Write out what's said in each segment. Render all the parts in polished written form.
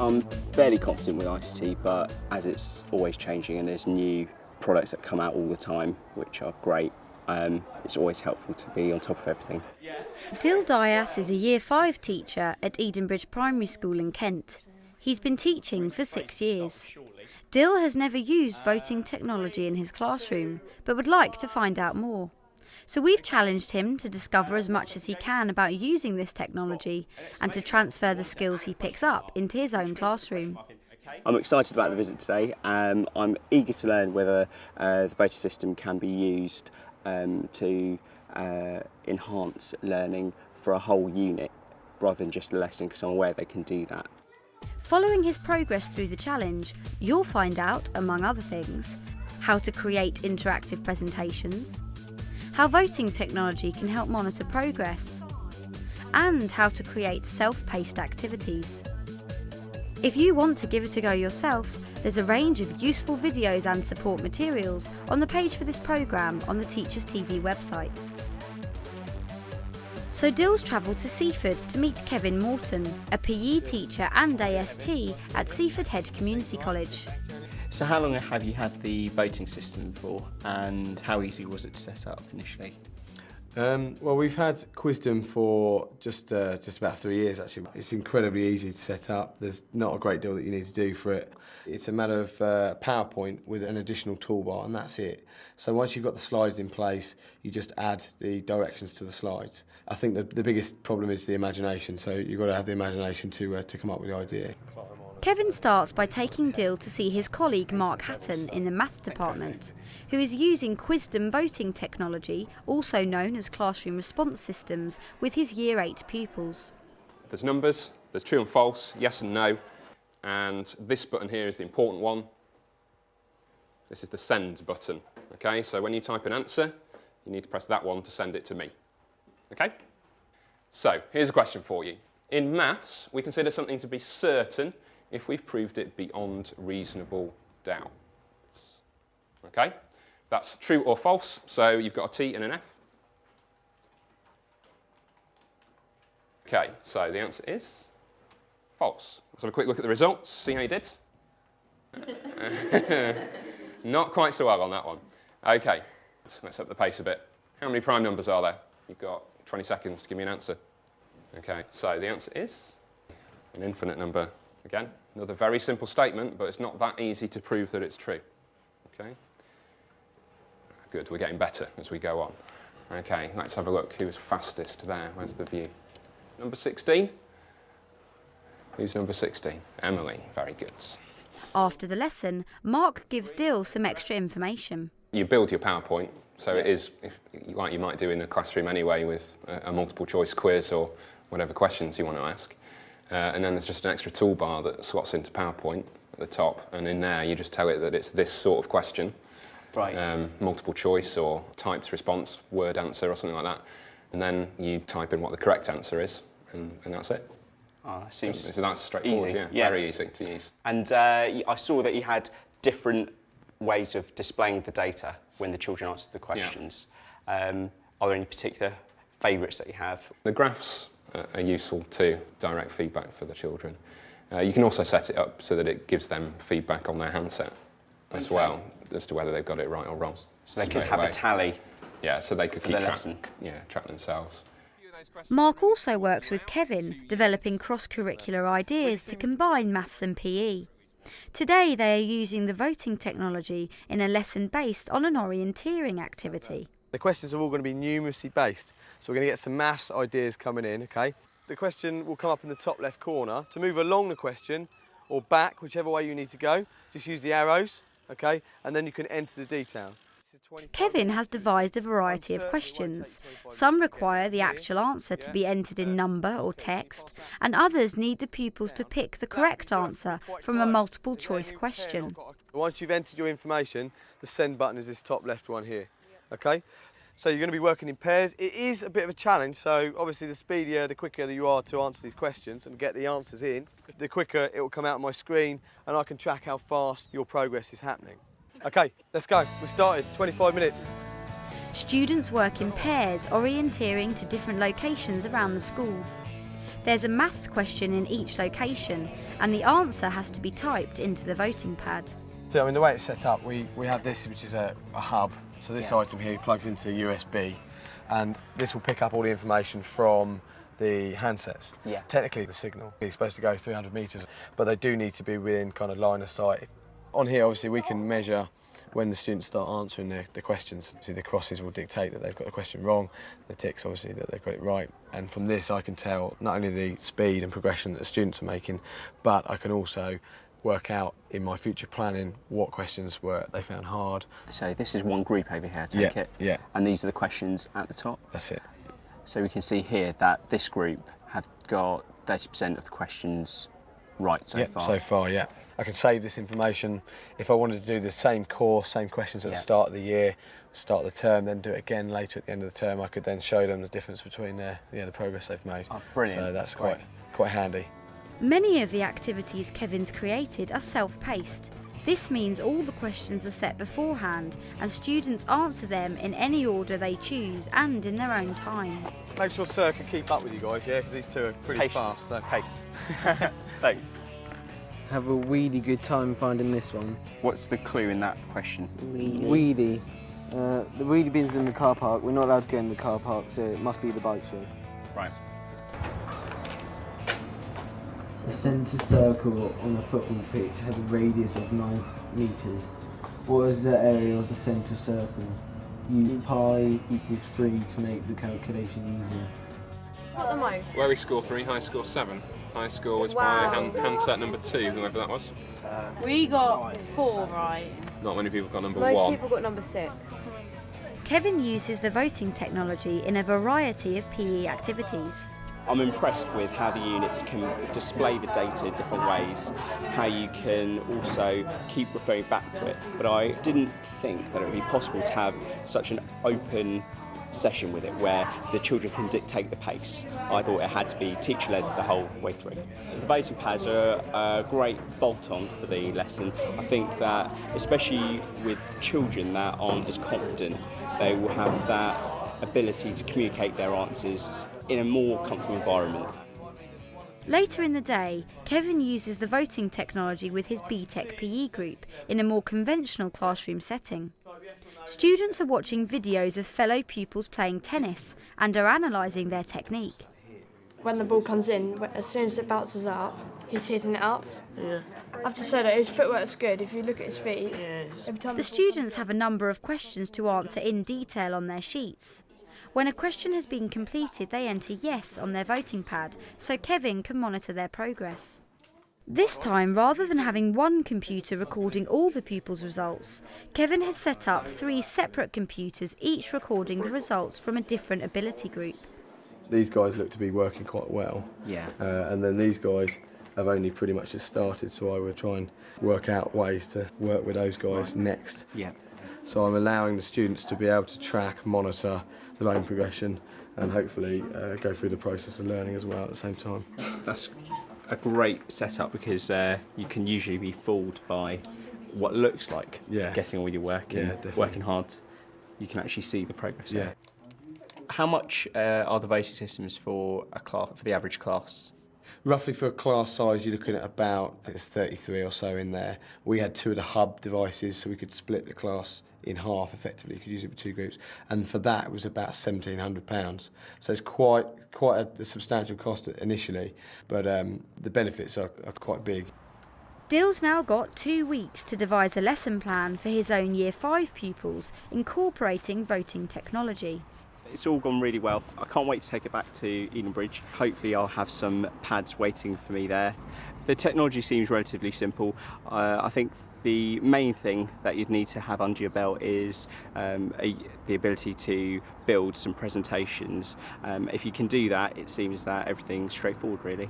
I'm fairly confident with ICT, but as it's always changing and there's new products that come out all the time, which are great, it's always helpful to be on top of everything. Dill Dias is a Year 5 teacher at Edenbridge Primary School in Kent. He's been teaching for 6 years. Dill has never used voting technology in his classroom, but would like to find out more. So we've challenged him to discover as much as he can about using this technology and to transfer the skills he picks up into his own classroom. I'm excited about the visit today. I'm eager to learn whether the voting system can be used to enhance learning for a whole unit rather than just a lesson, because I'm aware they can do that. Following his progress through the challenge, you'll find out, among other things, how to create interactive presentations, how voting technology can help monitor progress, and how to create self-paced activities. If you want to give it a go yourself, there's a range of useful videos and support materials on the page for this programme on the Teachers TV website. So Dill's travelled to Seaford to meet Kevin Morton, a PE teacher and AST at Seaford Head Community College. So how long have you had the voting system for, and how easy was it to set up initially? Well, we've had Quizdom for just about 3 years actually. It's incredibly easy to set up. There's not a great deal that you need to do for it. It's a matter of PowerPoint with an additional toolbar, and that's it. So once you've got the slides in place, you just add the directions to the slides. I think the biggest problem is the imagination, so you've got to have the imagination to come up with the idea. Kevin starts by taking Dill to see his colleague Mark Hatton in the maths department, who is using Quizdom voting technology, also known as classroom response systems, with his Year 8 pupils. There's numbers, there's true and false, yes and no, and this button here is the important one. This is the send button. Okay, so when you type an answer, you need to press that one to send it to me. Okay? So, here's a question for you. In maths, we consider something to be certain if we've proved it beyond reasonable doubt. Okay? That's true or false, so you've got a T and an F. Okay, so the answer is false. Let's have a quick look at the results, see how you did. Not quite so well on that one. Okay, let's up the pace a bit. How many prime numbers are there? You've got 20 seconds to give me an answer. Okay, so the answer is an infinite number. Again, another very simple statement, but it's not that easy to prove that it's true. Okay? Good, we're getting better as we go on. Okay, let's have a look. Who was fastest there? Where's the view? Number 16? Who's number 16? Emily, very good. After the lesson, Mark gives Dill some extra information. You build your PowerPoint, so it is, like you might do in a classroom anyway, with a multiple choice quiz or whatever questions you want to ask. And then there's just an extra toolbar that slots into PowerPoint at the top, and in there you just tell it that it's this sort of question, Right. Multiple choice or typed response, word answer or something like that, and then you type in what the correct answer is, and that's it. Oh, seems So that's straightforward, easy. yeah, very easy to use. And I saw that you had different ways of displaying the data when the children answered the questions. Are there any particular favourites that you have? The graphs are useful to direct feedback for the children. You can also set it up so that it gives them feedback on their handset as well, as to whether they've got it right or wrong. So they could have a tally. Yeah, so they could keep track themselves. Mark also works with Kevin, developing cross-curricular ideas to combine maths and PE. Today they are using the voting technology in a lesson based on an orienteering activity. The questions are all going to be numeracy based, so we're going to get some maths ideas coming in, okay? The question will come up in the top left corner. To move along the question, or back, whichever way you need to go, just use the arrows, okay? And then you can enter the details. Kevin has devised a variety of questions. Some require the actual answer to be entered in number or text, and others need the pupils to pick the correct answer from a multiple choice question. Once you've entered your information, the send button is this top left one here, okay? So you're going to be working in pairs. It is a bit of a challenge, so obviously the speedier, the quicker you are to answer these questions and get the answers in, the quicker it will come out on my screen and I can track how fast your progress is happening. Okay, let's go. We started, 25 minutes. Students work in pairs, orienteering to different locations around the school. There's a maths question in each location, and the answer has to be typed into the voting pad. So, I mean, the way it's set up, we have this, which is a hub. So this item here plugs into USB, and this will pick up all the information from the handsets. Yeah. Technically, the signal is supposed to go 300 metres, but they do need to be within kind of line of sight. On here, obviously, we can measure when the students start answering the questions. See, the crosses will dictate that they've got the question wrong, the ticks, obviously, that they've got it right. And from this, I can tell not only the speed and progression that the students are making, but I can also work out in my future planning what questions they found hard. So this is one group over here, take it? Yeah. And these are the questions at the top? That's it. So we can see here that this group have got 30% of the questions right so far. So far, yeah. I can save this information. If I wanted to do the same course, same questions at the start of the year, start of the term, then do it again later at the end of the term, I could then show them the difference between the progress they've made. Oh, brilliant. So that's quite handy. Many of the activities Kevin's created are self-paced. This means all the questions are set beforehand and students answer them in any order they choose and in their own time. Make sure Sir can keep up with you guys, yeah, because these two are pretty fast. So. Pace. Thanks. Have a really good time finding this one. What's the clue in that question? Wheelie. The wheelie bin's in the car park. We're not allowed to go in the car park, so it must be the bike shed. Right. The centre circle on the football pitch has a radius of 9 metres. What is the area of the centre circle? Use pi equals 3 to make the calculation easier. What the most? Where we score 3, high score 7. High score was by handset number 2, whoever that was. We got 4 right. Not many people got number Most 1. people got number 6. Kevin uses the voting technology in a variety of PE activities. I'm impressed with how the units can display the data different ways, how you can also keep referring back to it. But I didn't think that it would be possible to have such an open session with it where the children can dictate the pace. I thought it had to be teacher-led the whole way through. The voting pads are a great bolt-on for the lesson. I think that especially with children that aren't as confident, they will have that ability to communicate their answers in a more comfortable environment. Later in the day, Kevin uses the voting technology with his BTEC PE group in a more conventional classroom setting. Students are watching videos of fellow pupils playing tennis and are analysing their technique. When the ball comes in, as soon as it bounces up, he's hitting it up. Yeah. I have to say that his footwork's good. If you look at his feet, every time The students have a number of questions to answer in detail on their sheets. When a question has been completed, they enter yes on their voting pad, so Kevin can monitor their progress. This time, rather than having one computer recording all the pupils' results, Kevin has set up 3 separate computers, each recording the results from a different ability group. These guys look to be working quite well. Yeah. And then these guys have only pretty much just started, so I would try and work out ways to work with those guys next. Yeah. So I'm allowing the students to be able to track, monitor their own progression and hopefully go through the process of learning as well at the same time. That's a great setup because you can usually be fooled by what looks like getting all your work and working hard. You can actually see the progress there. How much are the voting systems for a class, for the average class? Roughly for a class size, you're looking at about, I think it's 33 or so in there. We had 2 of the hub devices, so we could split the class in half effectively. You could use it with 2 groups. And for that, it was about £1,700. So it's quite a substantial cost initially, but the benefits are quite big. Dill's now got 2 weeks to devise a lesson plan for his own Year 5 pupils, incorporating voting technology. It's all gone really well. I can't wait to take it back to Edenbridge. Hopefully I'll have some pads waiting for me there. The technology seems relatively simple. I think the main thing that you'd need to have under your belt is the ability to build some presentations. If you can do that, it seems that everything's straightforward really.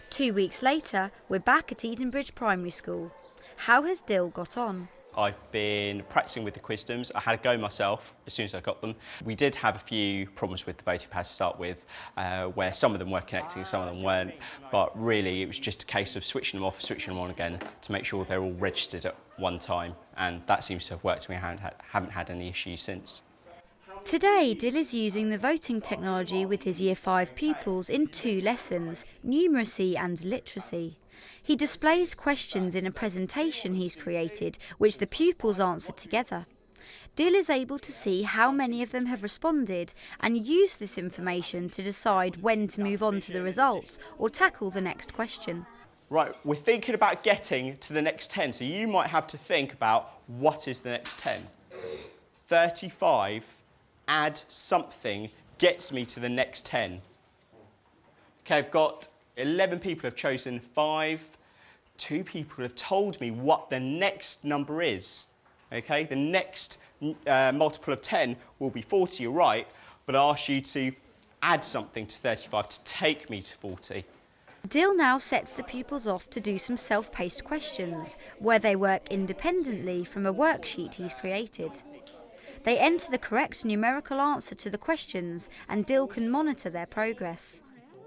2 weeks later, we're back at Edenbridge Primary School. How has Dill got on? I've been practicing with the Quizdums. I had a go myself as soon as I got them. We did have a few problems with the voting pads to start with, where some of them were connecting, some of them weren't. But really, it was just a case of switching them off, switching them on again to make sure they're all registered at one time. And that seems to have worked. We haven't had any issues since. Today, Dill is using the voting technology with his Year 5 pupils in 2 lessons, numeracy and literacy. He displays questions in a presentation he's created, which the pupils answer together. Dill is able to see how many of them have responded and use this information to decide when to move on to the results or tackle the next question. Right, we're thinking about getting to the next 10, so you might have to think about what is the next 10. 35, add something, gets me to the next 10. Okay, I've got 11 people have chosen 5. 2 people have told me what the next number is. Okay, the next multiple of 10 will be 40, you're right, but I ask you to add something to 35 to take me to 40. Dill now sets the pupils off to do some self-paced questions, where they work independently from a worksheet he's created. They enter the correct numerical answer to the questions, and Dill can monitor their progress.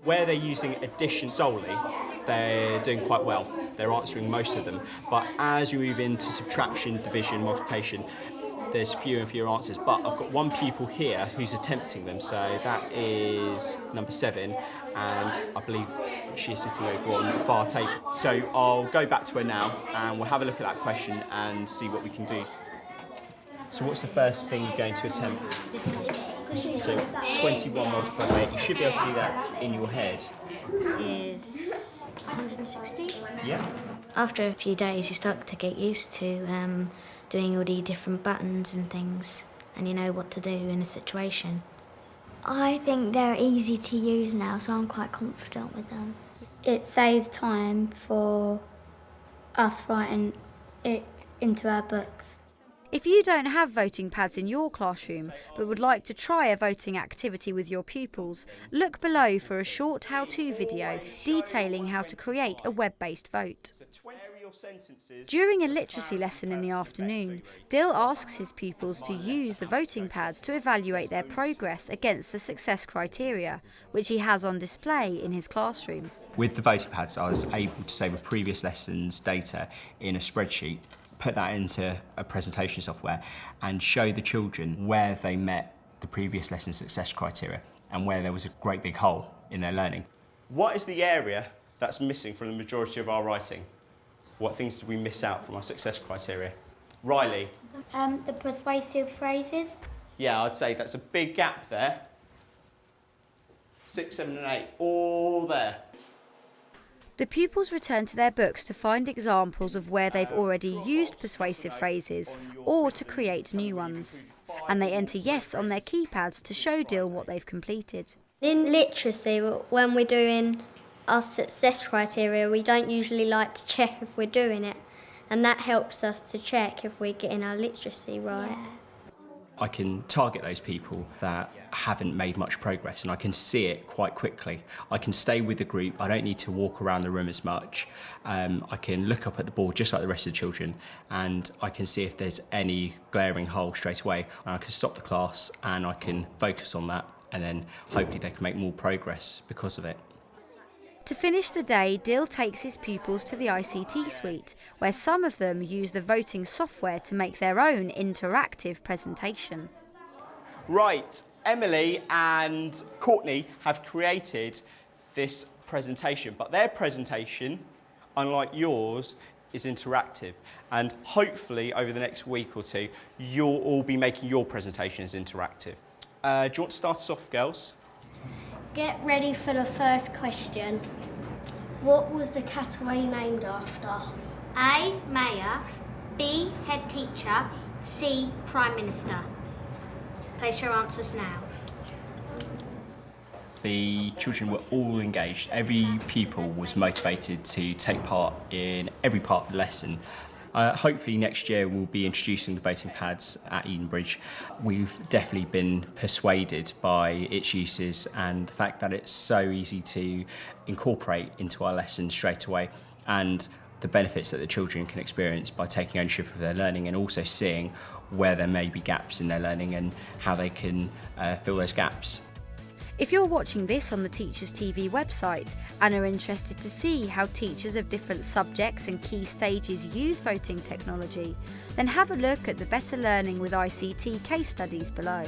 Where they're using addition solely, they're doing quite well. They're answering most of them. But as we move into subtraction, division, multiplication, there's fewer and fewer answers. But I've got one pupil here who's attempting them, so that is number 7, and I believe she is sitting over on the far table. So I'll go back to her now, and we'll have a look at that question and see what we can do. So what's the first thing you're going to attempt? This one. So 21 multiplied by 8, you should be able to see that in your head. Is 160. Yeah. After a few days, you start to get used to doing all the different buttons and things, and you know what to do in a situation. I think they're easy to use now, so I'm quite confident with them. It saves time for us writing it into our books. If you don't have voting pads in your classroom but would like to try a voting activity with your pupils, look below for a short how-to video detailing how to create a web-based vote. During a literacy lesson in the afternoon, Dill asks his pupils to use the voting pads to evaluate their progress against the success criteria, which he has on display in his classroom. With the voting pads, I was able to save a previous lesson's data in a spreadsheet, put that into a presentation software and show the children where they met the previous lesson's success criteria and where there was a great big hole in their learning. What is the area that's missing from the majority of our writing? What things did we miss out from our success criteria? Riley? The persuasive phrases. Yeah, I'd say that's a big gap there. 6, 7 and 8, all there. The pupils return to their books to find examples of where they've already used persuasive phrases or to create new ones. And they enter yes on their keypads to show Dill what they've completed. In literacy, when we're doing our success criteria, we don't usually like to check if we're doing it. And that helps us to check if we're getting our literacy right. I can target those people that haven't made much progress and I can see it quite quickly. I can stay with the group, I don't need to walk around the room as much. I can look up at the board just like the rest of the children and I can see if there's any glaring hole straight away. And I can stop the class and I can focus on that and then hopefully they can make more progress because of it. To finish the day, Dill takes his pupils to the ICT suite, where some of them use the voting software to make their own interactive presentation. Right, Emily and Courtney have created this presentation, but their presentation, unlike yours, is interactive. And hopefully over the next week or two, you'll all be making your presentations interactive. Do you want to start us off, girls? Get ready for the first question. What was the category named after? A. Mayor. B. Head teacher. C. Prime Minister. Place your answers now. The children were all engaged. Every pupil was motivated to take part in every part of the lesson. Hopefully next year we'll be introducing the voting pads at Edenbridge. We've definitely been persuaded by its uses and the fact that it's so easy to incorporate into our lessons straight away and the benefits that the children can experience by taking ownership of their learning and also seeing where there may be gaps in their learning and how they can fill those gaps. If you're watching this on the Teachers TV website and are interested to see how teachers of different subjects and key stages use voting technology, then have a look at the Better Learning with ICT case studies below.